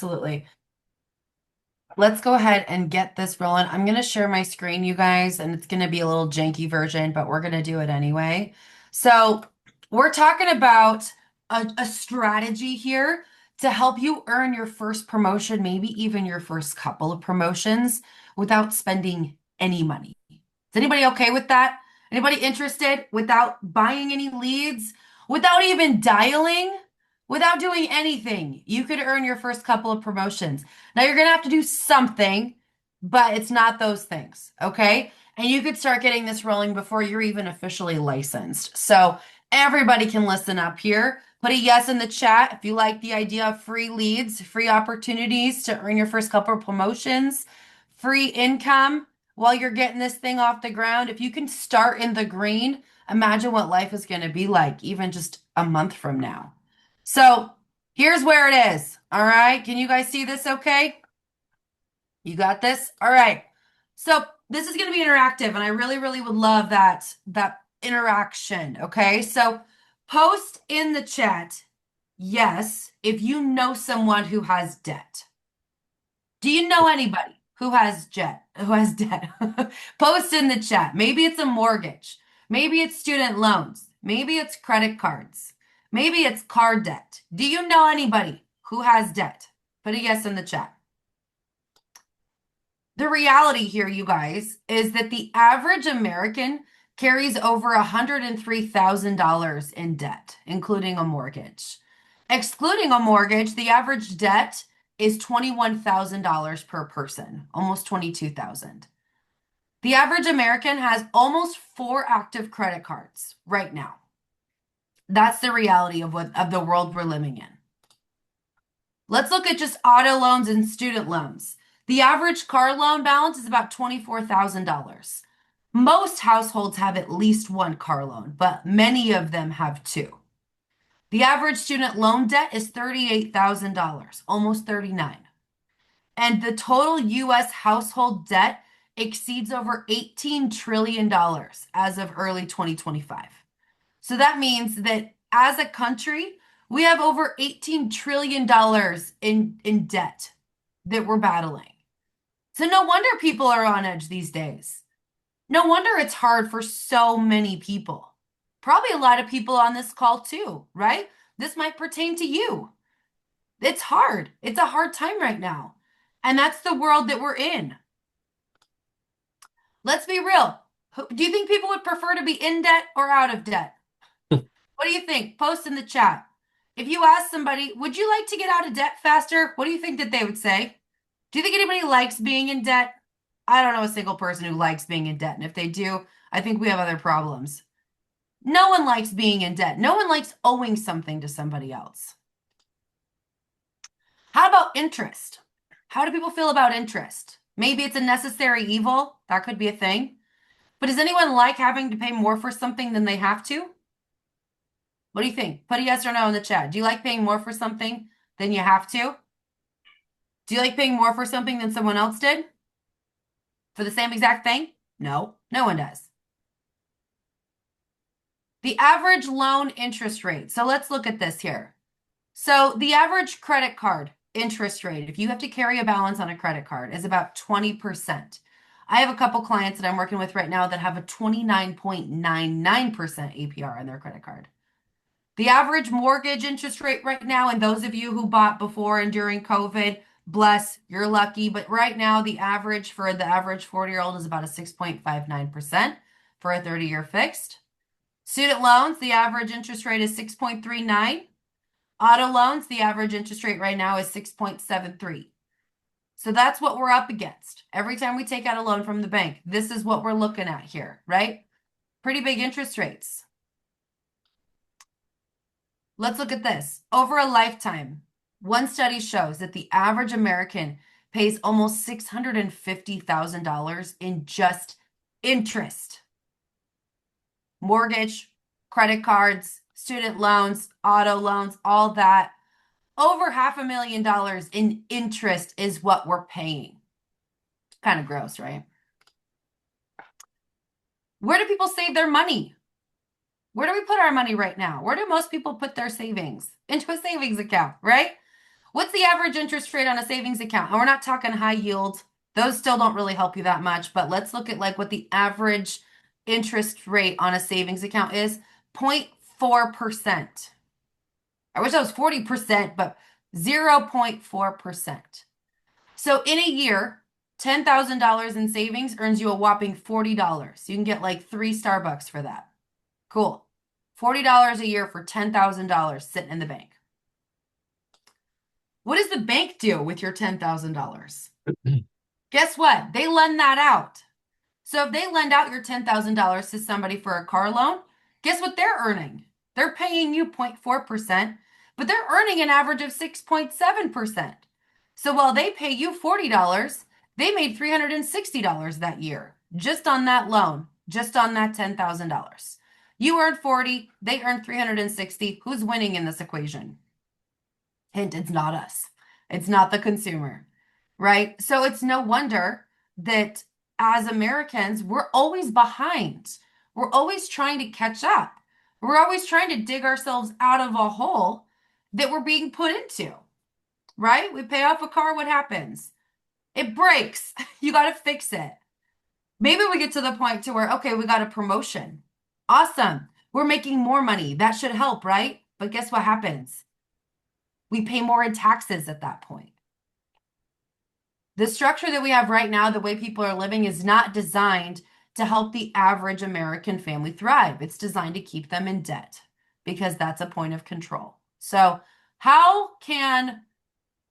absolutely. Let's go ahead and get this rolling. I'm going to share my screen, you guys, and it's going to be a little janky version, but we're going to do it anyway. So, we're talking about a strategy here to help you earn your first promotion, maybe even your first couple of promotions without spending any money. Is anybody okay with that? Anybody interested without buying any leads, without even dialing, without doing anything? You could earn your first couple of promotions. Now you're going to have to do something, but it's not those things, okay? And you could start getting this rolling before you're even officially licensed. So everybody can listen up here. Put a yes in the chat if you like the idea of free leads, free opportunities to earn your first couple of promotions, free income while you're getting this thing off the ground. If you can start in the green, imagine what life is going to be like even just a month from now. So here's where it is. All right. Can you guys see this okay? You got this? All right. So this is going to be interactive, and I really, really would love that interaction. Okay. So post in the chat, yes, if you know someone who has debt. Do you know anybody who has debt? Post in the chat. Maybe it's a mortgage. Maybe it's student loans. Maybe it's credit cards. Maybe it's car debt. Do you know anybody who has debt? Put a yes in the chat. The reality here, you guys, is that the average American carries over $103,000 in debt, including a mortgage. Excluding a mortgage, the average debt is $21,000 per person, almost 22,000. The average American has almost 4 active credit cards right now. That's the reality of the world we're living in. Let's look at just auto loans and student loans. The average car loan balance is about $24,000. Most households have at least one car loan, but many of them have two. The average student loan debt is $38,000, almost 39. And the total US household debt exceeds over $18 trillion as of early 2025. So that means that as a country, we have over $18 trillion in debt that we're battling. So no wonder people are on edge these days. No wonder it's hard for so many people. Probably a lot of people on this call too, right? This might pertain to you. It's hard. It's a hard time right now. And that's the world that we're in. Let's be real. Do you think people would prefer to be in debt or out of debt? What do you think? Post in the chat. If you ask somebody, would you like to get out of debt faster? What do you think that they would say? Do you think anybody likes being in debt? I don't know a single person who likes being in debt. And if they do, I think we have other problems. No one likes being in debt. No one likes owing something to somebody else. How about interest? How do people feel about interest? Maybe it's a necessary evil. That could be a thing. But does anyone like having to pay more for something than they have to? What do you think? Put a yes or no in the chat. Do you like paying more for something than you have to? Do you like paying more for something than someone else did? For the same exact thing? No, no one does. The average loan interest rate. So let's look at this here. So the average credit card interest rate, if you have to carry a balance on a credit card, is about 20%. I have a couple clients that I'm working with right now that have a 29.99% APR on their credit card. The average mortgage interest rate right now, and those of you who bought before and during COVID, bless, you're lucky. But right now, the average for the average 40-year-old is about a 6.59% for a 30-year fixed. Student loans, the average interest rate is 6.39. Auto loans, the average interest rate right now is 6.73. So that's what we're up against. Every time we take out a loan from the bank, this is what we're looking at here, right? Pretty big interest rates. Let's look at this. Over a lifetime, one study shows that the average American pays almost $650,000 in just interest. Mortgage, credit cards, student loans, auto loans, all that. Over $500,000 in interest is what we're paying. Kind of gross, right? Where do people save their money? Where do we put our money right now? Where do most people put their savings? Into a savings account, right? What's the average interest rate on a savings account? And we're not talking high yield. Those still don't really help you that much, but let's look at like what the average interest rate on a savings account is. 0.4%. I wish that was 40%, but 0.4%. So in a year, $10,000 in savings earns you a whopping $40. You can get like 3 Starbucks for that. Cool. $40 a year for $10,000 sitting in the bank. What does the bank do with your $10,000? Guess what? They lend that out. So if they lend out your $10,000 to somebody for a car loan, guess what they're earning? They're paying you 0.4%, but they're earning an average of 6.7%. So while they pay you $40, they made $360 that year just on that loan, just on that $10,000. You earned 40, they earned 360. Who's winning in this equation? Hint, it's not us. It's not the consumer, right? So it's no wonder that as Americans, we're always behind. We're always trying to catch up. We're always trying to dig ourselves out of a hole that we're being put into, right? We pay off a car, what happens? It breaks. You got to fix it. Maybe we get to the point to where, okay, we got a promotion. Awesome. We're making more money. That should help, right? But guess what happens? We pay more in taxes at that point. The structure that we have right now, the way people are living, is not designed to help the average American family thrive. It's designed to keep them in debt because that's a point of control. So how can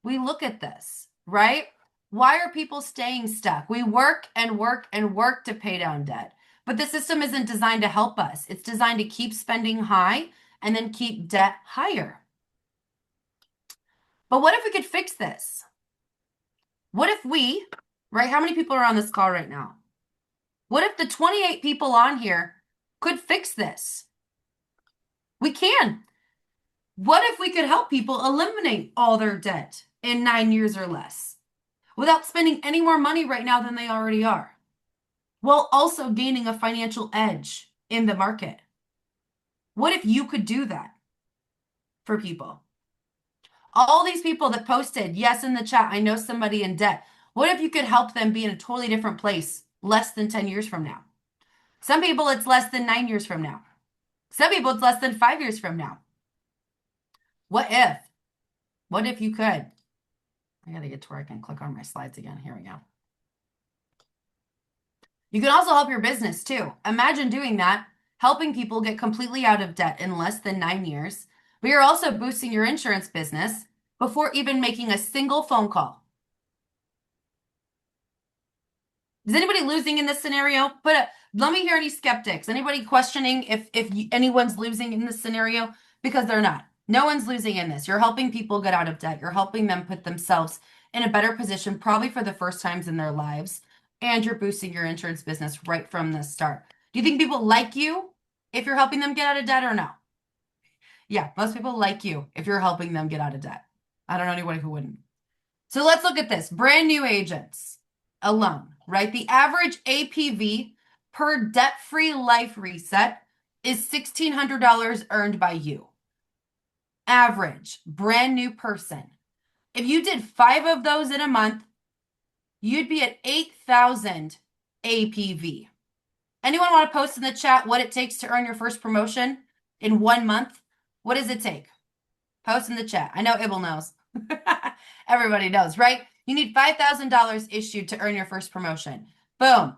we look at this, right? Why are people staying stuck? We work and work and work to pay down debt, but the system isn't designed to help us. It's designed to keep spending high and then keep debt higher. But what if we could fix this? What if we, right? How many people are on this call right now? What if the 28 people on here could fix this? We can. What if we could help people eliminate all their debt in 9 years or less without spending any more money right now than they already are, while also gaining a financial edge in the market? What if you could do that for people? All these people that posted, yes, in the chat, I know somebody in debt. What if you could help them be in a totally different place less than 10 years from now? Some people, it's less than 9 years from now. Some people, it's less than 5 years from now. What if? What if you could? I got to get to where I can click on my slides again. Here we go. You can also help your business too. Imagine doing that, helping people get completely out of debt in less than 9 years, but you're also boosting your insurance business before even making a single phone call. Is anybody losing in this scenario? Let me hear any skeptics. Anybody questioning if anyone's losing in this scenario? Because they're not. No one's losing in this. You're helping people get out of debt. You're helping them put themselves in a better position, probably for the first times in their lives. And you're boosting your insurance business right from the start. Do you think people like you if you're helping them get out of debt or no? Yeah, most people like you if you're helping them get out of debt. I don't know anybody who wouldn't. So let's look at this. Brand new agents alone, right? The average APV per debt-free life reset is $1,600 earned by you. Average, brand new person. If you did 5 of those in a month, you'd be at 8,000 APV. Anyone want to post in the chat what it takes to earn your first promotion in 1 month? What does it take? Post in the chat. I know Ibble knows. Everybody knows, right? You need $5,000 issued to earn your first promotion. Boom.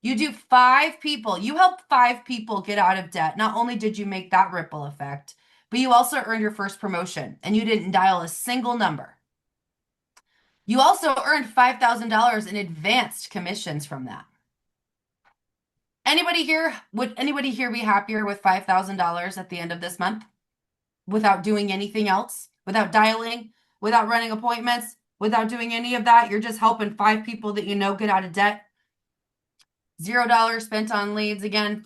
You do 5 people. You help 5 people get out of debt. Not only did you make that ripple effect, but you also earned your first promotion and you didn't dial a single number. You also earned $5,000 in advanced commissions from that. Would anybody here be happier with $5,000 at the end of this month without doing anything else, without dialing, without running appointments, without doing any of that? You're just helping 5 people that you know get out of debt. $0 spent on leads again.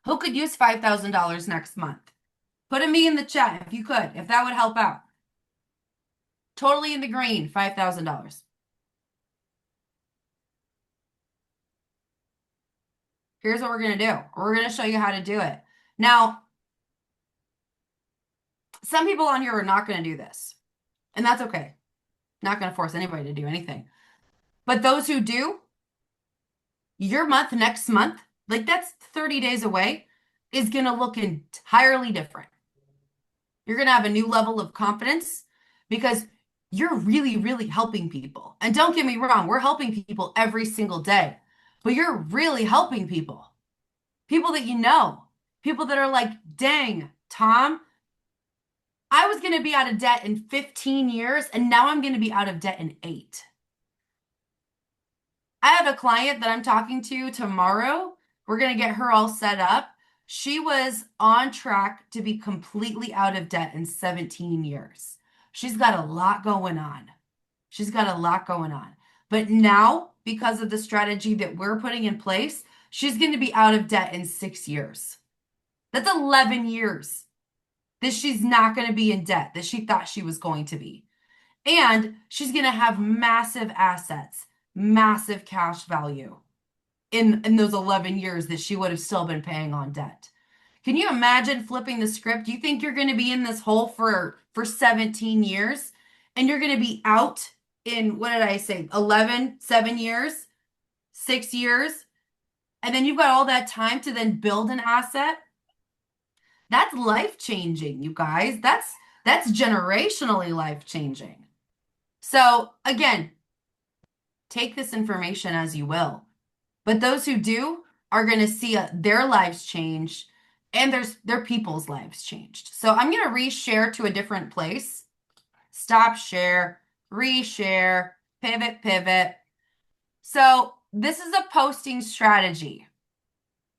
Who could use $5,000 next month? Put a me in the chat if you could, if that would help out. Totally in the green, $5,000. Here's what we're going to do. We're going to show you how to do it. Now, some people on here are not going to do this. And that's okay. Not going to force anybody to do anything. But those who do, your month next month, like that's 30 days away, is going to look entirely different. You're going to have a new level of confidence because you're really, really helping people. And don't get me wrong, we're helping people every single day, but you're really helping people. People that you know, people that are like, dang, Tom, I was going to be out of debt in 15 years, and now I'm going to be out of debt in 8. I have a client that I'm talking to tomorrow. We're going to get her all set up. She was on track to be completely out of debt in 17 years. She's got a lot going on. She's got a lot going on. But now, because of the strategy that we're putting in place, she's going to be out of debt in 6 years. That's 11 years that she's not going to be in debt that she thought she was going to be. And she's going to have massive assets, massive cash value in those 11 years that she would have still been paying on debt. Can you imagine flipping the script? You think you're going to be in this hole for 17 years and you're going to be out in, what did I say, 7 years, 6 years, and then you've got all that time to then build an asset? That's life-changing, you guys. That's generationally life-changing. So again, take this information as you will. But those who do are going to see their lives change and their people's lives changed. So I'm going to reshare to a different place. Stop share, reshare, pivot, pivot. So this is a posting strategy.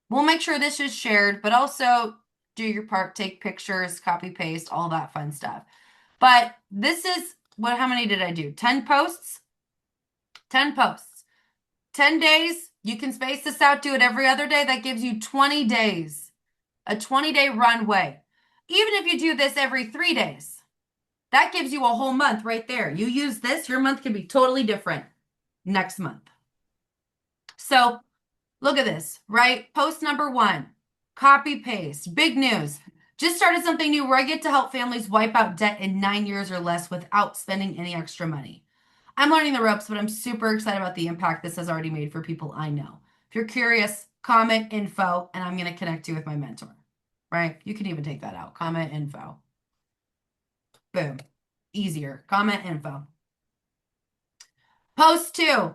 We'll make sure this is shared, but also do your part, take pictures, copy, paste, all that fun stuff. But this is how many did I do? 10 posts? 10 posts. 10 days. You can space this out, do it every other day. That gives you 20 days, a 20-day runway. Even if you do this every 3 days, that gives you a whole month right there. You use this, your month can be totally different next month. So look at this, right? Post number 1, copy paste, big news. Just started something new where I get to help families wipe out debt in 9 years or less without spending any extra money. I'm learning the ropes, but I'm super excited about the impact this has already made for people I know. If you're curious, comment info, and I'm going to connect you with my mentor, right? You can even take that out. Comment info. Boom. Easier. Comment info. Post 2.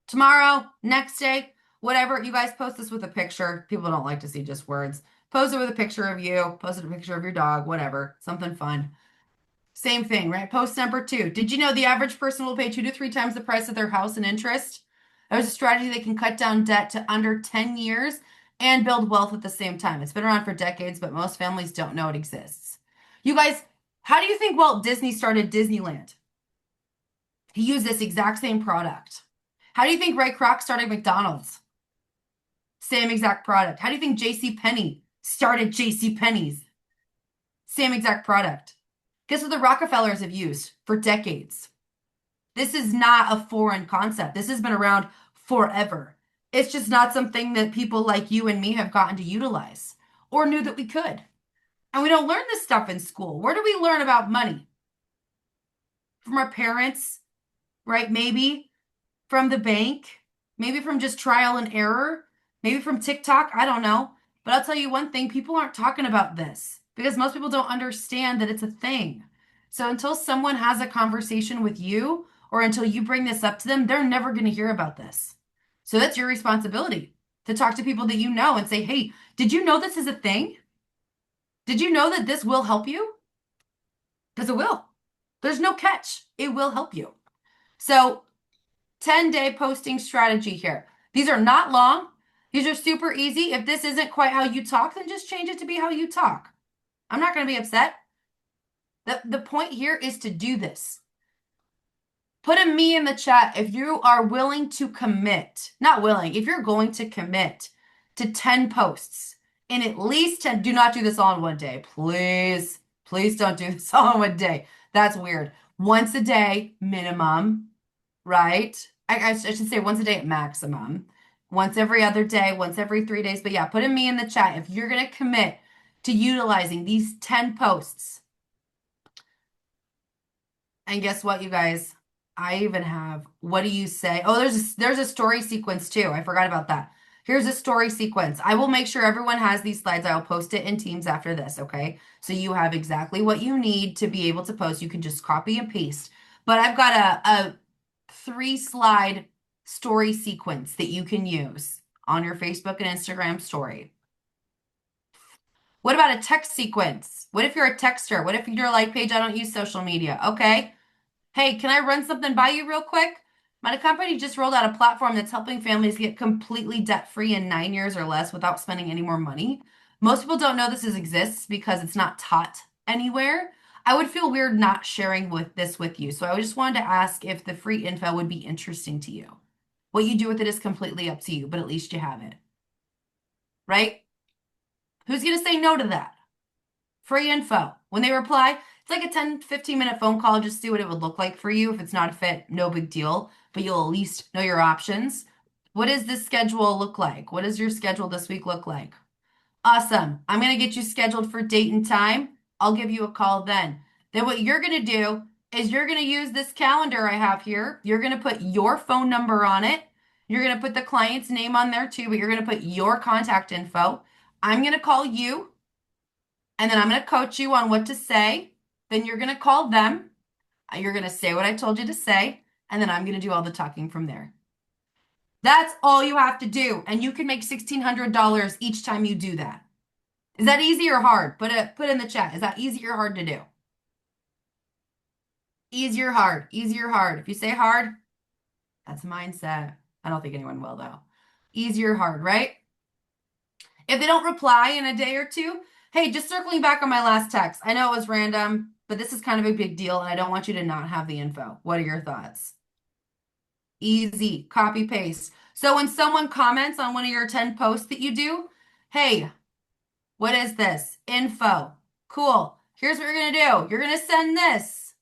Tomorrow, next day, whatever. You guys post this with a picture. People don't like to see just words. Post it with a picture of you. Post it with a picture of your dog, whatever. Something fun. Same thing, right? Post number 2. Did you know the average person will pay 2 to 3 times the price of their house in interest? There's a strategy that can cut down debt to under 10 years and build wealth at the same time. It's been around for decades, but most families don't know it exists. You guys, how do you think Walt Disney started Disneyland? He used this exact same product. How do you think Ray Kroc started McDonald's? Same exact product. How do you think J.C. Penney started J.C. Penney's? Same exact product. Guess what the Rockefellers have used for decades? This is not a foreign concept. This has been around forever. It's just not something that people like you and me have gotten to utilize or knew that we could. And we don't learn this stuff in school. Where do we learn about money? From our parents, right? Maybe from the bank, maybe from just trial and error, maybe from TikTok. I don't know. But I'll tell you one thing, people aren't talking about this because most people don't understand that it's a thing. So until someone has a conversation with you or until you bring this up to them, they're never going to hear about this. So that's your responsibility to talk to people that you know and say, hey, did you know this is a thing? Did you know that this will help you? Because it will. There's no catch. It will help you. So 10-day posting strategy here. These are not long. These are super easy. If this isn't quite how you talk, then just change it to be how you talk. I'm not going to be upset. The point here is to do this. Put a me in the chat if you are willing to commit. Not willing. If you're going to commit to 10 posts in at least 10. Do not do this all in one day. Please. Please don't do this all in one day. That's weird. Once a day minimum, right? I should say once a day at maximum. Once every other day, once every 3 days. But yeah, put a me in the chat if you're going to commit to utilizing these 10 posts. And guess what, you guys? I even have, what do you say? Oh, there's a story sequence too. I forgot about that. Here's a story sequence. I will make sure everyone has these slides. I'll post it in Teams after this, okay? So you have exactly what you need to be able to post. You can just copy and paste. But I've got a 3 slide story sequence that you can use on your Facebook and Instagram story. What about a text sequence? What if you're a texter? What if you're like, Paige, I don't use social media? Okay. Hey, can I run something by you real quick? My company just rolled out a platform that's helping families get completely debt-free in 9 years or less without spending any more money. Most people don't know exists because it's not taught anywhere. I would feel weird not sharing this with you. So I just wanted to ask if the free info would be interesting to you. What you do with it is completely up to you, but at least you have it, right? Who's going to say no to that? Free info. When they reply, it's like a 10, 15-minute phone call. Just see what it would look like for you. If it's not a fit, no big deal, but you'll at least know your options. What does this schedule look like? What does your schedule this week look like? Awesome. I'm going to get you scheduled for date and time. I'll give you a call then. Then what you're going to do is you're going to use this calendar I have here. You're going to put your phone number on it. You're going to put the client's name on there too, but you're going to put your contact info. I'm going to call you. And then I'm going to coach you on what to say. Then you're going to call them. You're going to say what I told you to say. And then I'm going to do all the talking from there. That's all you have to do. And you can make $1,600 each time you do that. Is that easy or hard? Put in the chat. Is that easy or hard to do? Easy or hard? Easy or hard? If you say hard, that's a mindset. I don't think anyone will though. Easy or hard, right? If they don't reply in a day or two, hey, just circling back on my last text. I know it was random, but this is kind of a big deal, and I don't want you to not have the info. What are your thoughts? Easy, copy paste. So when someone comments on one of your 10 posts that you do, hey, what is this? Info. Cool. Here's what you're going to do. You're going to send this.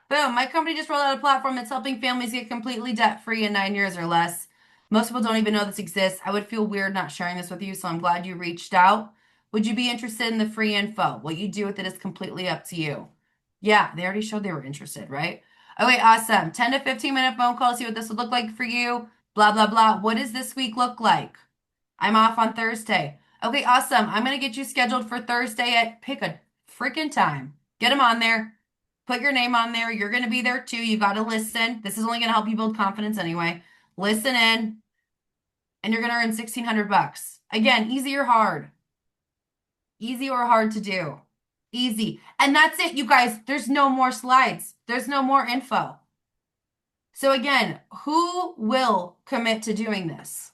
Boom. My company just rolled out a platform that's helping families get completely debt-free in 9 years or less. Most people don't even know this exists. I would feel weird not sharing this with you, so I'm glad you reached out. Would you be interested in the free info? What you do with it is completely up to you. Yeah, they already showed they were interested, right? Okay, awesome. 10 to 15-minute phone call, see what this would look like for you. Blah, blah, blah. What does this week look like? I'm off on Thursday. Okay, awesome. I'm going to get you scheduled for Thursday at pick a freaking time. Get them on there. Put your name on there. You're going to be there too. You got to listen. This is only going to help you build confidence anyway. Listen in, and you're going to earn 1,600 bucks. Again, easy or hard? Easy or hard to do? Easy. And that's it, you guys. There's no more slides. There's no more info. So again, who will commit to doing this?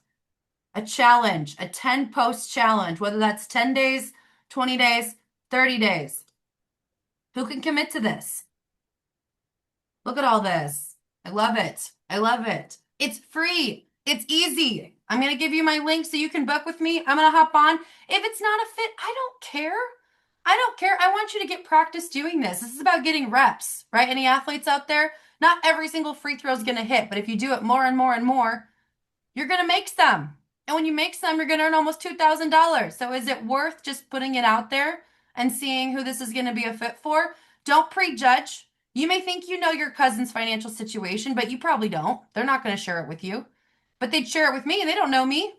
A challenge, a 10 post challenge, whether that's 10 days, 20 days, 30 days. Who can commit to this? Look at all this. I love it. I love it. It's free. It's easy. I'm going to give you my link so you can book with me. I'm going to hop on. If it's not a fit, I don't care. I don't care. I want you to get practice doing this. This is about getting reps, right? Any athletes out there? Not every single free throw is going to hit, but if you do it more and more and more, you're going to make some. And when you make some, you're going to earn almost $2,000. So is it worth just putting it out there and seeing who this is going to be a fit for? Don't prejudge. You may think you know your cousin's financial situation, but you probably don't. They're not going to share it with you. But they'd share it with me. They don't know me.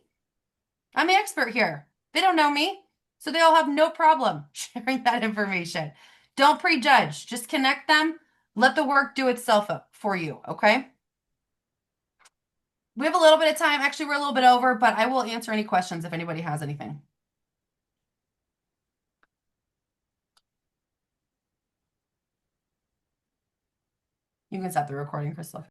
I'm the expert here. They don't know me. So they'll have no problem sharing that information. Don't prejudge. Just connect them. Let the work do itself up for you, okay? We have a little bit of time. Actually, we're a little bit over, but I will answer any questions if anybody has anything. You can stop the recording, Crystal.